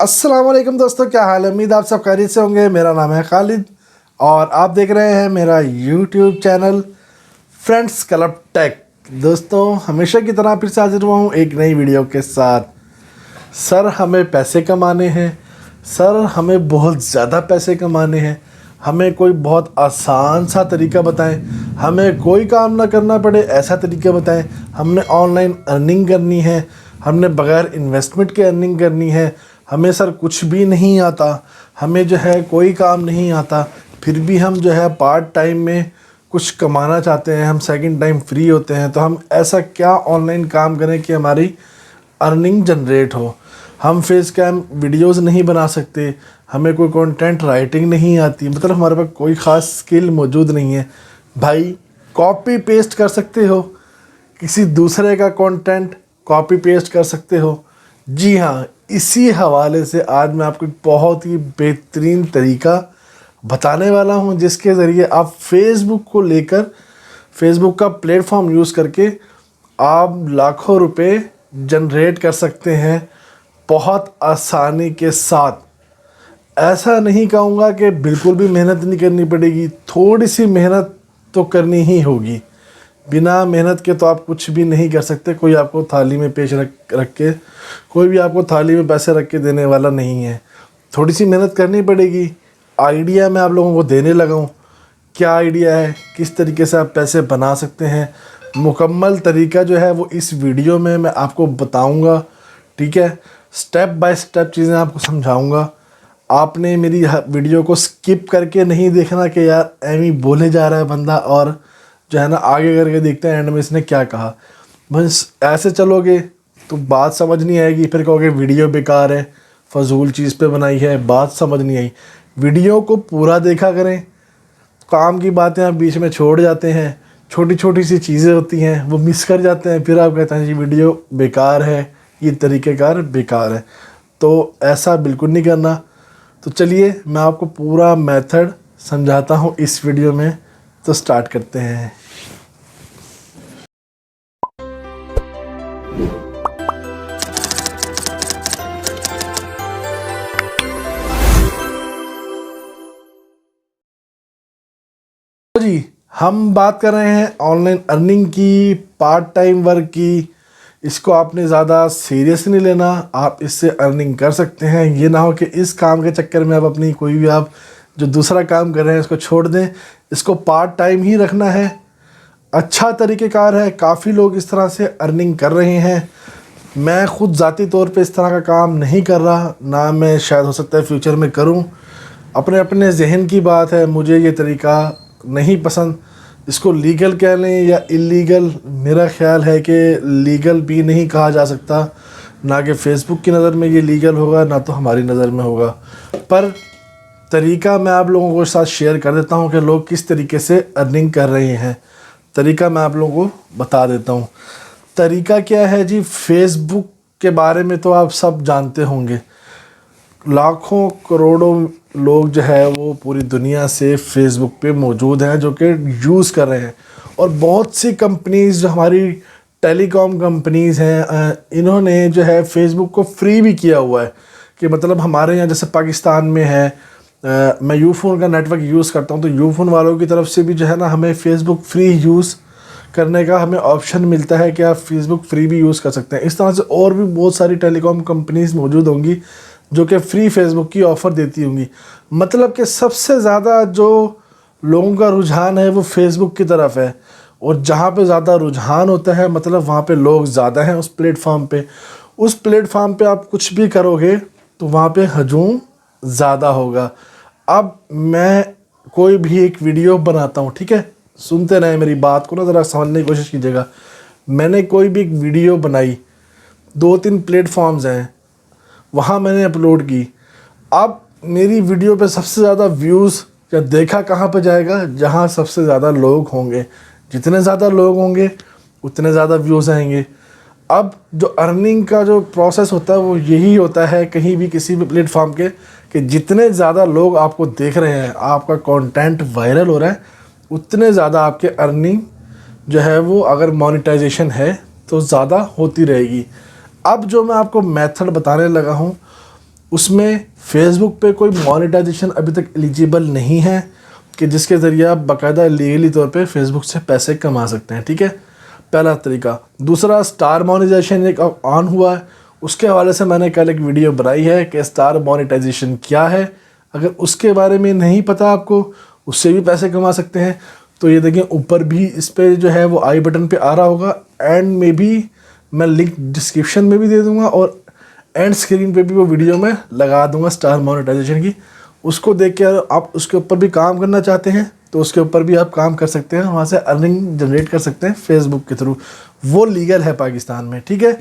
अस्सलाम वालेकुम दोस्तों, क्या हाल है। उम्मीद आप सब खैरियत से होंगे। मेरा नाम है खालिद और आप देख रहे हैं मेरा YouTube channel friends club tech. दोस्तों, हमेशा की तरह फिर से हाजिर हुआ हूँ एक नई वीडियो के साथ। सर, हमें पैसे कमाने हैं। सर, हमें बहुत ज़्यादा पैसे कमाने हैं। हमें कोई बहुत आसान सा तरीका बताएं। हमें कोई काम ना करना पड़े ऐसा तरीका बताएं। हमने ऑनलाइन अर्निंग करनी है। हमने बग़ैर इन्वेस्टमेंट के अर्निंग करनी है। हमें सर कुछ भी नहीं आता। हमें जो है कोई काम नहीं आता, फिर भी हम जो है पार्ट टाइम में कुछ कमाना चाहते हैं। हम सेकंड टाइम फ्री होते हैं, तो हम ऐसा क्या ऑनलाइन काम करें कि हमारी अर्निंग जनरेट हो। हम फेस कैम वीडियोस नहीं बना सकते। हमें कोई कंटेंट राइटिंग नहीं आती, मतलब हमारे पास कोई ख़ास स्किल मौजूद नहीं है। भाई, कॉपी पेस्ट कर सकते हो, किसी दूसरे का कंटेंट कॉपी पेस्ट कर सकते हो। जी हाँ, इसी हवाले से आज मैं आपको एक बहुत ही बेहतरीन तरीका बताने वाला हूँ, जिसके ज़रिए आप फेसबुक को लेकर, फेसबुक का प्लेटफॉर्म यूज़ करके आप लाखों रुपए जनरेट कर सकते हैं बहुत आसानी के साथ। ऐसा नहीं कहूँगा कि बिल्कुल भी मेहनत नहीं करनी पड़ेगी, थोड़ी सी मेहनत तो करनी ही होगी। बिना मेहनत के तो आप कुछ भी नहीं कर सकते। कोई आपको थाली में पेश रख के, कोई भी आपको थाली में पैसे रख के देने वाला नहीं है। थोड़ी सी मेहनत करनी पड़ेगी। आइडिया मैं आप लोगों को देने लगा हूँ। क्या आइडिया है, किस तरीके से आप पैसे बना सकते हैं, मुकम्मल तरीका जो है वो इस वीडियो में मैं आपको बताऊँगा। ठीक है, स्टेप बाय स्टेप चीज़ें आपको समझाऊँगा। आपने मेरी वीडियो को स्किप करके नहीं देखना कि यार एमी बोले जा रहा है बंदा, और जो है ना आगे करके देखते हैं एंड में इसने क्या कहा। बस ऐसे चलोगे तो बात समझ नहीं आएगी, फिर कहोगे वीडियो बेकार है, फजूल चीज़ पे बनाई है, बात समझ नहीं आई। वीडियो को पूरा देखा करें। काम की बातें आप बीच में छोड़ जाते हैं, छोटी छोटी सी चीज़ें होती हैं वो मिस कर जाते हैं, फिर आप कहते हैं जी वीडियो बेकार है, ये तरीक़ेकार बेकार है। तो ऐसा बिल्कुल नहीं करना। तो चलिए मैं आपको पूरा मेथड समझाता हूँ इस वीडियो में। तो स्टार्ट करते हैं। जी, हम बात कर रहे हैं ऑनलाइन अर्निंग की, पार्ट टाइम वर्क की। इसको आपने ज़्यादा सीरियस नहीं लेना। आप इससे अर्निंग कर सकते हैं। ये ना हो कि इस काम के चक्कर में आप अपनी कोई भी आप जो दूसरा काम कर रहे हैं इसको छोड़ दें। इसको पार्ट टाइम ही रखना है। अच्छा तरीक़ेकार है, काफ़ी लोग इस तरह से अर्निंग कर रहे हैं। मैं ख़ुद ज़ाती तौर पे इस तरह का काम नहीं कर रहा, ना मैं शायद हो सकता है फ्यूचर में करूं। अपने अपने जहन की बात है, मुझे ये तरीका नहीं पसंद। इसको लीगल कह लें या इलीगल, मेरा ख़्याल है कि लीगल भी नहीं कहा जा सकता। ना कि फ़ेसबुक की नज़र में ये लीगल होगा, ना तो हमारी नज़र में होगा। पर तरीका मैं आप लोगों के साथ शेयर कर देता हूँ कि लोग किस तरीके से अर्निंग कर रहे हैं। तरीका मैं आप लोगों को बता देता हूँ। तरीका क्या है जी, फेसबुक के बारे में तो आप सब जानते होंगे। लाखों करोड़ों लोग जो है वो पूरी दुनिया से फेसबुक पे मौजूद हैं, जो कि यूज़ कर रहे हैं। और बहुत सी कंपनीज़ जो हमारी टेलीकॉम कंपनीज़ हैं, इन्होंने जो है फेसबुक को फ्री भी किया हुआ है। कि मतलब हमारे यहाँ जैसे पाकिस्तान में है, मैं यूफ़ोन का नेटवर्क यूज़ करता हूँ, तो यूफ़ोन वालों की तरफ से भी जो है ना हमें फ़ेसबुक फ्री यूज़ करने का हमें ऑप्शन मिलता है कि आप फेसबुक फ्री भी यूज़ कर सकते हैं। इस तरह से और भी बहुत सारी टेलीकॉम कंपनीज़ मौजूद होंगी जो कि फ्री फेसबुक की ऑफ़र देती होंगी। मतलब कि सबसे ज़्यादा जो लोगों का रुझान है वो फेसबुक की तरफ है। और जहाँ पे ज़्यादा रुझान होता है, मतलब वहाँ पे लोग ज़्यादा हैं उस प्लेटफॉर्म पे। उस प्लेटफॉर्म पे आप कुछ भी करोगे तो वहाँ पे हजूम ज़्यादा होगा। अब मैं कोई भी एक वीडियो बनाता हूँ, ठीक है, सुनते रहें मेरी बात को ना, ज़रा समझने की कोशिश कीजिएगा। मैंने कोई भी एक वीडियो बनाई, 2-3 प्लेटफॉर्म्स हैं, वहाँ मैंने अपलोड की। अब मेरी वीडियो पे सबसे ज़्यादा व्यूज़ या देखा कहाँ पे जाएगा, जहाँ सबसे ज़्यादा लोग होंगे। जितने ज़्यादा लोग होंगे उतने ज़्यादा व्यूज़ आएंगे। अब जो अर्निंग का जो प्रोसेस होता है वो यही होता है कहीं भी किसी भी प्लेटफॉर्म के, कि जितने ज़्यादा लोग आपको देख रहे हैं, आपका कंटेंट वायरल हो रहा है, उतने ज़्यादा आपके अर्निंग जो है वो, अगर मोनेटाइजेशन है तो ज़्यादा होती रहेगी। अब जो मैं आपको मेथड बताने लगा हूँ उसमें फेसबुक पे कोई मोनेटाइजेशन अभी तक एलिजिबल नहीं है कि जिसके ज़रिए आप बाकायदा लीगली तौर पे फेसबुक से पैसे कमा सकते हैं, ठीक है, पहला तरीका। दूसरा, स्टार मोनेटाइजेशन एक ऑन हुआ है, उसके हवाले से मैंने कल एक वीडियो बनाई है कि स्टार मोनेटाइजेशन क्या है। अगर उसके बारे में नहीं पता आपको, उससे भी पैसे कमा सकते हैं। तो ये देखें ऊपर भी इस पर जो है वो आई बटन पे आ रहा होगा, एंड में भी मैं लिंक डिस्क्रिप्शन में भी दे दूंगा और एंड स्क्रीन पे भी वो वीडियो मैं लगा दूंगा स्टार मोनेटाइजेशन की। उसको देख के आप उसके ऊपर भी काम करना चाहते हैं तो उसके ऊपर भी आप काम कर सकते हैं, वहाँ से अर्निंग जनरेट कर सकते हैं फेसबुक के थ्रू। वो लीगल है पाकिस्तान में, ठीक है।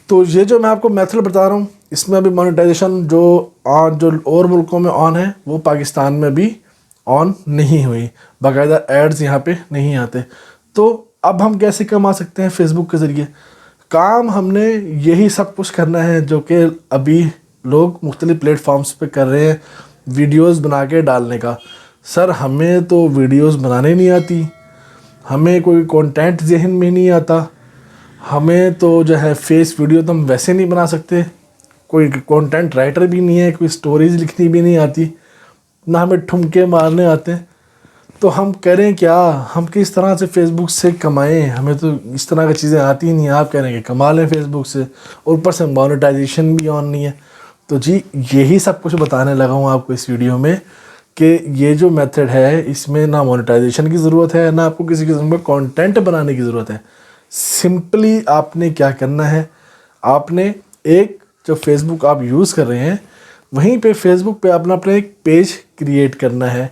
तो ये जो मैं आपको मेथड बता रहा हूँ, इसमें अभी मोनेटाइजेशन जो और मुल्कों में ऑन है वो पाकिस्तान में भी ऑन नहीं हुई, बाकायदा एड्स यहाँ पे नहीं आते। तो अब हम कैसे कमा सकते हैं फेसबुक के ज़रिए? काम हमने यही सब कुछ करना है जो कि अभी लोग मुख्तलिफ प्लेटफॉर्म्स पे कर रहे हैं, वीडियोस बना के डालने का। सर हमें तो वीडियोस बनाने नहीं आती, हमें कोई कंटेंट जहन में नहीं आता, हमें तो जो है फेस वीडियो तो हम वैसे नहीं बना सकते, कोई कंटेंट राइटर भी नहीं है, कोई स्टोरीज लिखनी भी नहीं आती, ना हमें ठुमके मारने आते हैं। तो हम करें क्या? हम किस तरह से फेसबुक से कमाएं? हमें तो इस तरह की चीज़ें आती ही नहीं। आप कह रहे हैं कि कमा लें फेसबुक से, और ऊपर से मोनेटाइजेशन भी ऑन नहीं है। तो जी यही सब कुछ बताने लगा हूँ आपको इस वीडियो में कि ये जो मेथड है इसमें ना मोनेटाइजेशन की ज़रूरत है, ना आपको किसी किस्म का कंटेंट बनाने की ज़रूरत है। सिंपली आपने क्या करना है, आपने एक जो फेसबुक आप यूज़ कर रहे हैं वहीं पे फेसबुक पे अपना एक पेज क्रिएट करना है।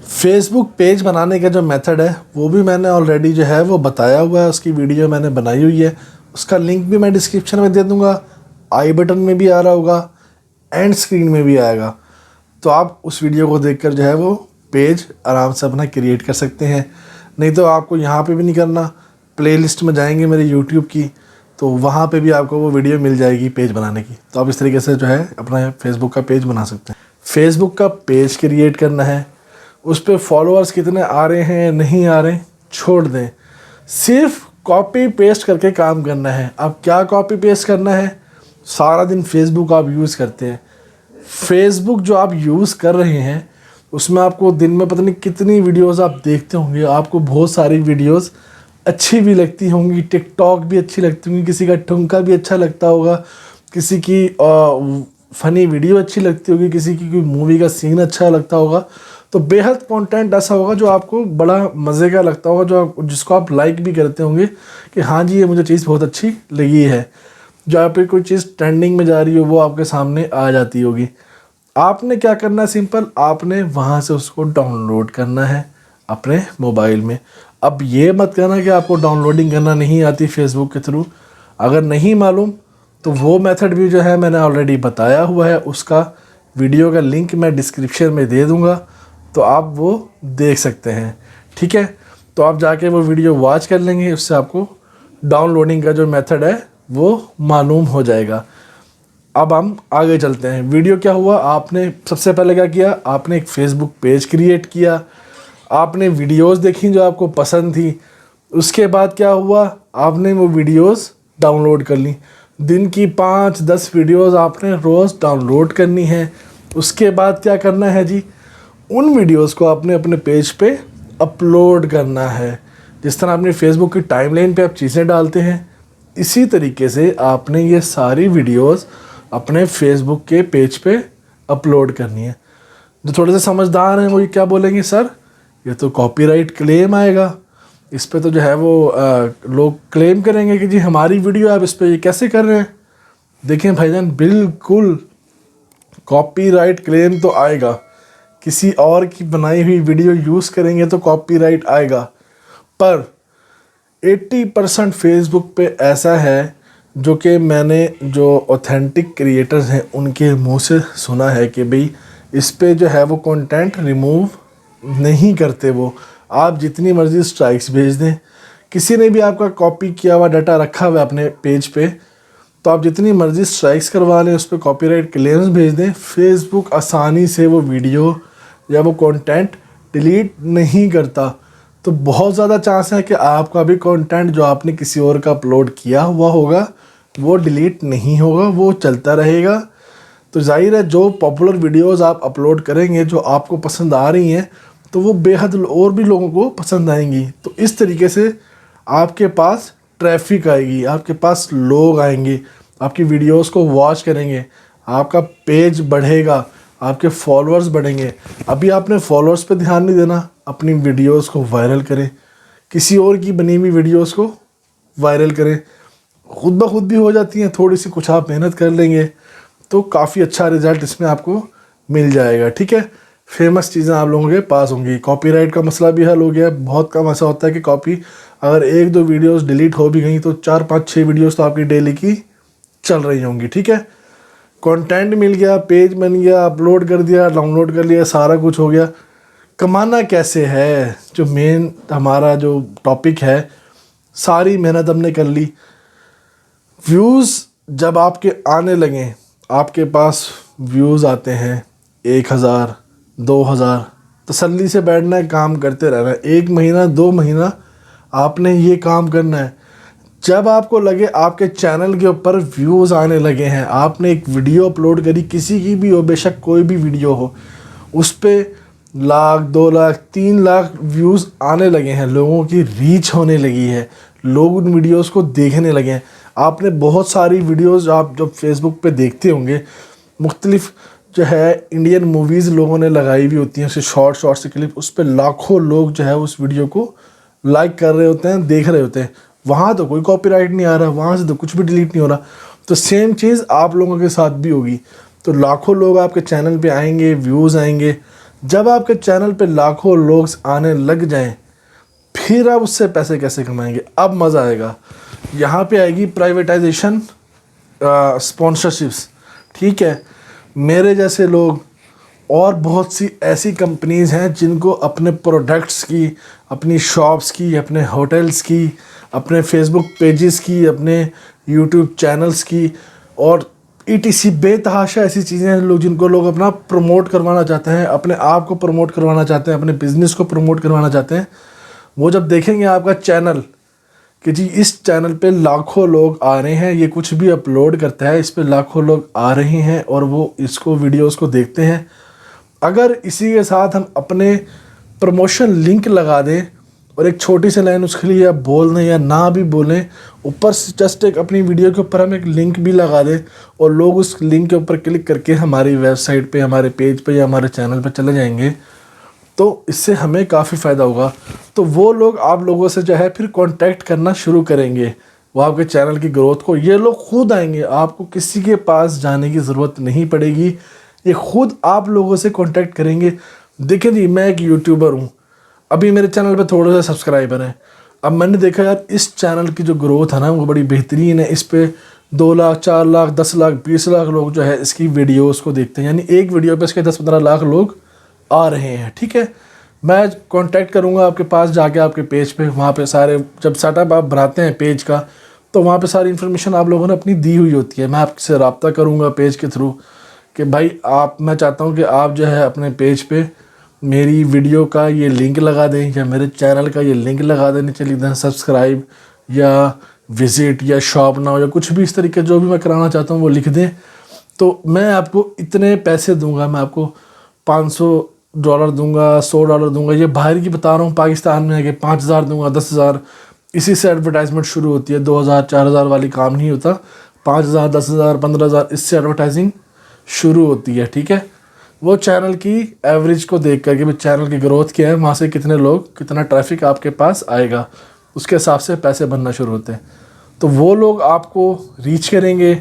फेसबुक पेज बनाने का जो मेथड है वो भी मैंने ऑलरेडी जो है वो बताया हुआ है, उसकी वीडियो मैंने बनाई हुई है, उसका लिंक भी मैं डिस्क्रिप्शन में दे दूंगा, आई बटन में भी आ रहा होगा, एंड स्क्रीन में भी आएगा। तो आप उस वीडियो को देखकर जो है वो पेज आराम से अपना क्रिएट कर सकते हैं। नहीं तो आपको यहाँ पे भी नहीं करना, प्लेलिस्ट में जाएंगे मेरे यूट्यूब की तो वहाँ पे भी आपको वो वीडियो मिल जाएगी पेज बनाने की। तो आप इस तरीके से जो है अपना फेसबुक का पेज बना सकते हैं। फेसबुक का पेज क्रिएट करना है, उस पर फॉलोअर्स कितने आ रहे हैं नहीं आ रहे छोड़ दें, सिर्फ कॉपी पेस्ट करके काम करना है। अब क्या कॉपी पेस्ट करना है? सारा दिन फेसबुक आप यूज़ करते हैं, फेसबुक जो आप यूज़ कर रहे हैं उसमें आपको दिन में पता नहीं कितनी वीडियोस आप देखते होंगे, आपको बहुत सारी वीडियोस अच्छी भी लगती होंगी, टिकटॉक भी अच्छी लगती होंगी, किसी का ठुमका भी अच्छा लगता होगा, किसी की फ़नी वीडियो अच्छी लगती होगी, किसी की कोई मूवी का सीन अच्छा लगता होगा। तो बेहद कंटेंट ऐसा होगा जो आपको बड़ा मज़े का लगता होगा, जिसको आप लाइक भी करते होंगे कि हाँ जी ये मुझे चीज़ बहुत अच्छी लगी है। जहाँ पे कोई चीज़ ट्रेंडिंग में जा रही हो वो आपके सामने आ जाती होगी। आपने क्या करना है? सिंपल, आपने वहाँ से उसको डाउनलोड करना है अपने मोबाइल में। अब ये मत कहना कि आपको डाउनलोडिंग करना नहीं आती फेसबुक के थ्रू। अगर नहीं मालूम तो वो मेथड भी जो है मैंने ऑलरेडी बताया हुआ है, उसका वीडियो का लिंक मैं डिस्क्रिप्शन में दे दूँगा, तो आप वो देख सकते हैं, ठीक है। तो आप जाके वो वीडियो वॉच कर लेंगे, उससे आपको डाउनलोडिंग का जो मेथड है वो मालूम हो जाएगा। अब हम आगे चलते हैं। वीडियो क्या हुआ, आपने सबसे पहले क्या किया, आपने एक फेसबुक पेज क्रिएट किया, आपने वीडियोस देखी जो आपको पसंद थी, उसके बाद क्या हुआ, आपने वो वीडियोस डाउनलोड कर ली। दिन की 5-10 वीडियोस आपने रोज़ डाउनलोड करनी है। उसके बाद क्या करना है जी, उन वीडियोस को आपने अपने पेज पे अपलोड करना है। जिस तरह अपने फेसबुक की टाइमलाइन पे आप चीज़ें डालते हैं, इसी तरीके से आपने ये सारी वीडियोस अपने फेसबुक के पेज पे अपलोड करनी है। जो थोड़े से समझदार हैं वो ये क्या बोलेंगे, सर ये तो कॉपीराइट क्लेम आएगा, इस पे तो जो है वो लोग क्लेम करेंगे कि जी हमारी वीडियो आप इस पे ये कैसे कर रहे हैं। देखें भाईजान, बिल्कुल कॉपीराइट क्लेम तो आएगा, किसी और की बनाई हुई वीडियो यूज़ करेंगे तो कॉपीराइट आएगा। पर 80% फेसबुक पे ऐसा है जो कि मैंने जो ऑथेंटिक क्रिएटर्स हैं उनके मुंह से सुना है कि भाई इस पे जो है वो कंटेंट रिमूव नहीं करते। वो आप जितनी मर्ज़ी स्ट्राइक्स भेज दें, किसी ने भी आपका कॉपी किया हुआ डाटा रखा हुआ है अपने पेज पे, तो आप जितनी मर्ज़ी स्ट्राइक्स करवा लें, उस पर कॉपीराइट क्लेम्स भेज दें, फेसबुक आसानी से वो वीडियो या वो कंटेंट डिलीट नहीं करता। तो बहुत ज़्यादा चांस है कि आपका भी कंटेंट जो आपने किसी और का अपलोड किया हुआ होगा वो डिलीट नहीं होगा, वो चलता रहेगा। तो जाहिर है जो पॉपुलर वीडियोस आप अपलोड करेंगे, जो आपको पसंद आ रही हैं, तो वो बेहद और भी लोगों को पसंद आएंगी। तो इस तरीके से आपके पास ट्रैफिक आएगी, आपके पास लोग आएंगे, आपकी वीडियोस को वॉच करेंगे, आपका पेज बढ़ेगा, आपके फॉलोअर्स बढ़ेंगे। अभी आपने फॉलोअर्स पे ध्यान नहीं देना, अपनी वीडियोस को वायरल करें, किसी और की बनी हुई वीडियोस को वायरल करें, खुद ब खुद भी हो जाती हैं। थोड़ी सी कुछ आप मेहनत कर लेंगे तो काफ़ी अच्छा रिज़ल्ट इसमें आपको मिल जाएगा, ठीक है। फेमस चीज़ें आप लोगों के पास होंगी। कॉपीराइट का मसला भी हल हो गया। बहुत कम ऐसा होता है कि कॉपी अगर 1-2 वीडियोस डिलीट हो भी गई तो 4-5-6 वीडियोस तो आपकी डेली की चल रही होंगी, ठीक है। कंटेंट मिल गया, पेज बन गया, अपलोड कर दिया, डाउनलोड कर लिया, सारा कुछ हो गया। कमाना कैसे है, जो मेन हमारा जो टॉपिक है, सारी मेहनत हमने कर ली। व्यूज़ जब आपके आने लगें, आपके पास व्यूज़ आते हैं 1000 2000, तसल्ली से बैठना है, काम करते रहना है। 1 महीना 2 महीना आपने ये काम करना है। जब आपको लगे आपके चैनल के ऊपर व्यूज़ आने लगे हैं, आपने एक वीडियो अपलोड करी, किसी की भी हो, बेशक कोई भी वीडियो हो, उस पर 1 लाख 2 लाख 3 लाख व्यूज़ आने लगे हैं, लोगों की रीच होने लगी है, लोग उन वीडियोस को देखने लगे हैं। आपने बहुत सारी वीडियोस आप जब फेसबुक पे देखते होंगे, मुख्तलिफ जो है इंडियन मूवीज़ लोगों ने लगाई हुई होती हैं, उसे शॉर्ट से क्लिप, उस पर लाखों लोग जो है उस वीडियो को लाइक कर रहे होते हैं, देख रहे होते हैं। वहाँ तो कोई कॉपीराइट नहीं आ रहा, वहाँ से तो कुछ भी डिलीट नहीं हो रहा। तो सेम चीज़ आप लोगों के साथ भी होगी। तो लाखों लोग आपके चैनल पे आएंगे, व्यूज़ आएंगे। जब आपके चैनल पे लाखों लोग आने लग जाएं, फिर आप उससे पैसे कैसे कमाएंगे? अब मज़ा आएगा। यहाँ पे आएगी प्राइवेटाइजेशन, स्पॉन्सरशिप्स, ठीक है। मेरे जैसे लोग और बहुत सी ऐसी कंपनीज़ हैं जिनको अपने प्रोडक्ट्स की, अपनी शॉप्स की, अपने होटल्स की, अपने फेसबुक पेजेस की, अपने यूट्यूब चैनल्स की और ETC बेतहाशा ऐसी चीज़ें हैं लोग जिनको लोग अपना प्रमोट करवाना चाहते हैं, अपने आप को प्रमोट करवाना चाहते हैं, अपने बिज़नेस को प्रमोट करवाना चाहते हैं। वो जब देखेंगे आपका चैनल कि जी इस चैनल पे लाखों लोग आ रहे हैं, ये कुछ भी अपलोड करता है, इस पे लाखों लोग आ रहे हैं और वो इसको वीडियोस को देखते हैं, अगर इसी के साथ हम अपने प्रमोशन लिंक लगा दें और एक छोटी सी लाइन उसके लिए आप बोल दें या ना भी बोलें, ऊपर से जस्ट एक अपनी वीडियो के ऊपर हम एक लिंक भी लगा दें और लोग उस लिंक के ऊपर क्लिक करके हमारी वेबसाइट पे, हमारे पेज पे या हमारे चैनल पे चले जाएंगे, तो इससे हमें काफ़ी फ़ायदा होगा। तो वो लोग आप लोगों से जो है फिर कांटेक्ट करना शुरू करेंगे, वो आपके चैनल की ग्रोथ को, ये लोग खुद आएंगे, आपको किसी के पास जाने की ज़रूरत नहीं पड़ेगी, ये खुद आप लोगों से कांटेक्ट करेंगे। देखें जी, मैं एक यूट्यूबर हूँ, अभी मेरे चैनल पे थोड़े से सब्सक्राइबर हैं। अब मैंने देखा यार इस चैनल की जो ग्रोथ है ना वो बड़ी बेहतरीन है, इस पे 2 लाख 4 लाख 10 लाख 20 लाख लोग जो है इसकी वीडियोस को देखते हैं, यानी एक वीडियो पे इसके 10-15 लाख लोग आ रहे हैं, ठीक है। मैं कांटेक्ट करूंगा आपके पास जाके, आपके पेज पे, वहाँ पे सारे जब सेटअप आप बनाते हैं पेज का तो वहाँ पे सारी इन्फॉर्मेशन आप लोगों ने अपनी दी हुई होती है। मैं आपसे रब्ता करूँगा पेज के थ्रू कि भाई मैं चाहता हूँ कि आप जो है अपने पेज पे मेरी वीडियो का ये लिंक लगा दें या मेरे चैनल का ये लिंक लगा दें, नीचे लिख दें सब्सक्राइब या विज़िट या शॉप नाउ या कुछ भी इस तरीके जो भी मैं कराना चाहता हूँ वो लिख दें। तो मैं आपको इतने पैसे दूंगा, मैं आपको $500 दूंगा, $100 दूंगा, ये बाहर की बता रहा हूँ। पाकिस्तान में है कि 5000 दूंगा, 10,000, इसी से एडवर्टाइजमेंट शुरू होती है। 2000-4000 वाली काम नहीं होता, 5000, 10,000, 15,000 इससे एडवर्टाइजिंग शुरू होती है, ठीक है। वो चैनल की एवरेज को देख करके भी चैनल की ग्रोथ क्या है, वहाँ से कितने लोग, कितना ट्रैफिक आपके पास आएगा, उसके हिसाब से पैसे बनना शुरू होते हैं। तो वो लोग आपको रीच करेंगे,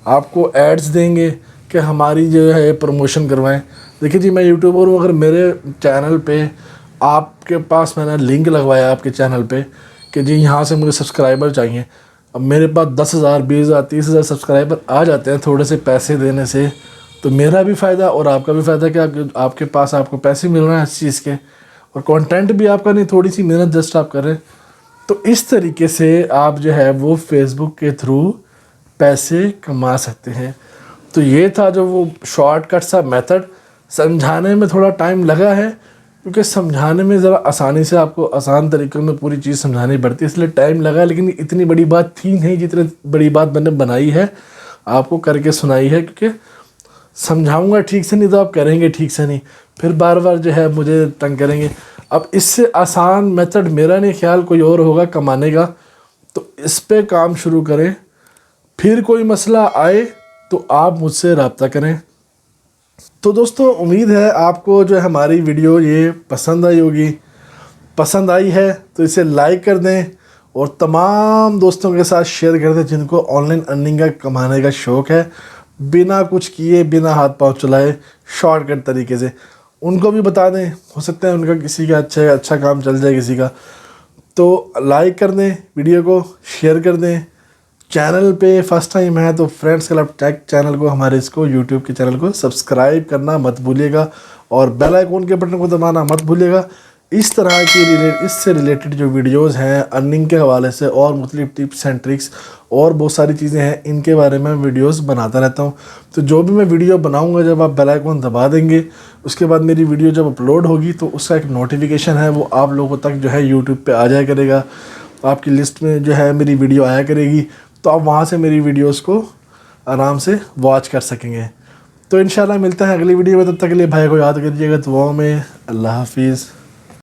आपको एड्स देंगे कि हमारी जो है प्रमोशन करवाएं। देखिए जी, मैं यूट्यूबर हूँ, अगर मेरे चैनल पे आपके पास मैंने लिंक लगवाया आपके चैनल पे कि जी यहाँ से मुझे सब्सक्राइबर चाहिए, अब मेरे पास 10,000 20,000 30,000 सब्सक्राइबर आ जाते हैं थोड़े से पैसे देने से, तो मेरा भी फ़ायदा और आपका भी फ़ायदा कि आपके पास आपको पैसे मिल रहे हैं इस चीज़ के, और कंटेंट भी आपका नहीं, थोड़ी सी मेहनत जस्ट आप कर रहे हैं। तो इस तरीके से आप जो है वो फेसबुक के थ्रू पैसे कमा सकते हैं। तो ये था जो वो शॉर्टकट सा मेथड, समझाने में थोड़ा टाइम लगा है क्योंकि समझाने में ज़रा आसानी से आपको आसान तरीक़े में पूरी चीज़ समझानी पड़ती है, इसलिए टाइम लगा। लेकिन इतनी बड़ी बात थी नहीं जितनी बड़ी बात मैंने बनाई है, आपको करके सुनाई है, क्योंकि समझाऊंगा ठीक से नहीं तो आप करेंगे ठीक से नहीं, फिर बार बार जो है मुझे तंग करेंगे। अब इससे आसान मेथड मेरा नहीं ख्याल कोई और होगा कमाने का, तो इस पे काम शुरू करें। फिर कोई मसला आए तो आप मुझसे रब्ता करें। तो दोस्तों उम्मीद है आपको जो है हमारी वीडियो ये पसंद आई होगी। पसंद आई है तो इसे लाइक कर दें और तमाम दोस्तों के साथ शेयर कर दें जिनको ऑनलाइन अर्निंग का कमाने का शौक़ है, बिना कुछ किए, बिना हाथ पांव चलाए, शॉर्टकट तरीके से। उनको भी बता दें, हो सकता है उनका किसी का अच्छा काम चल जाए किसी का। तो लाइक कर दें, वीडियो को शेयर कर दें। चैनल पे फर्स्ट टाइम है तो फ्रेंड्स क्लब टेक चैनल को, हमारे इसको यूट्यूब के चैनल को सब्सक्राइब करना मत भूलिएगा और बेल आइकन के बटन को दबाना मत भूलिएगा। इस तरह की इससे रिलेटेड जो वीडियोस हैं अर्निंग के हवाले से और मुख्तलिफ टिप्स एंड ट्रिक्स और बहुत सारी चीज़ें हैं, इनके बारे में वीडियोस बनाता रहता हूं। तो जो भी मैं वीडियो बनाऊंगा, जब आप बेल आइकन दबा देंगे, उसके बाद मेरी वीडियो जब अपलोड होगी तो उसका एक नोटिफिकेशन है वो आप लोगों तक जो है यूट्यूब पर आ जाया करेगा। आपकी लिस्ट में जो है मेरी वीडियो आया करेगी, तो आप वहाँ से मेरी वीडियोस को आराम से वॉच कर सकेंगे। तो इंशाल्लाह मिलते हैं अगली वीडियो में, तब तक के लिए भाई को याद करिएगा दुआओं में। अल्लाह हाफिज़।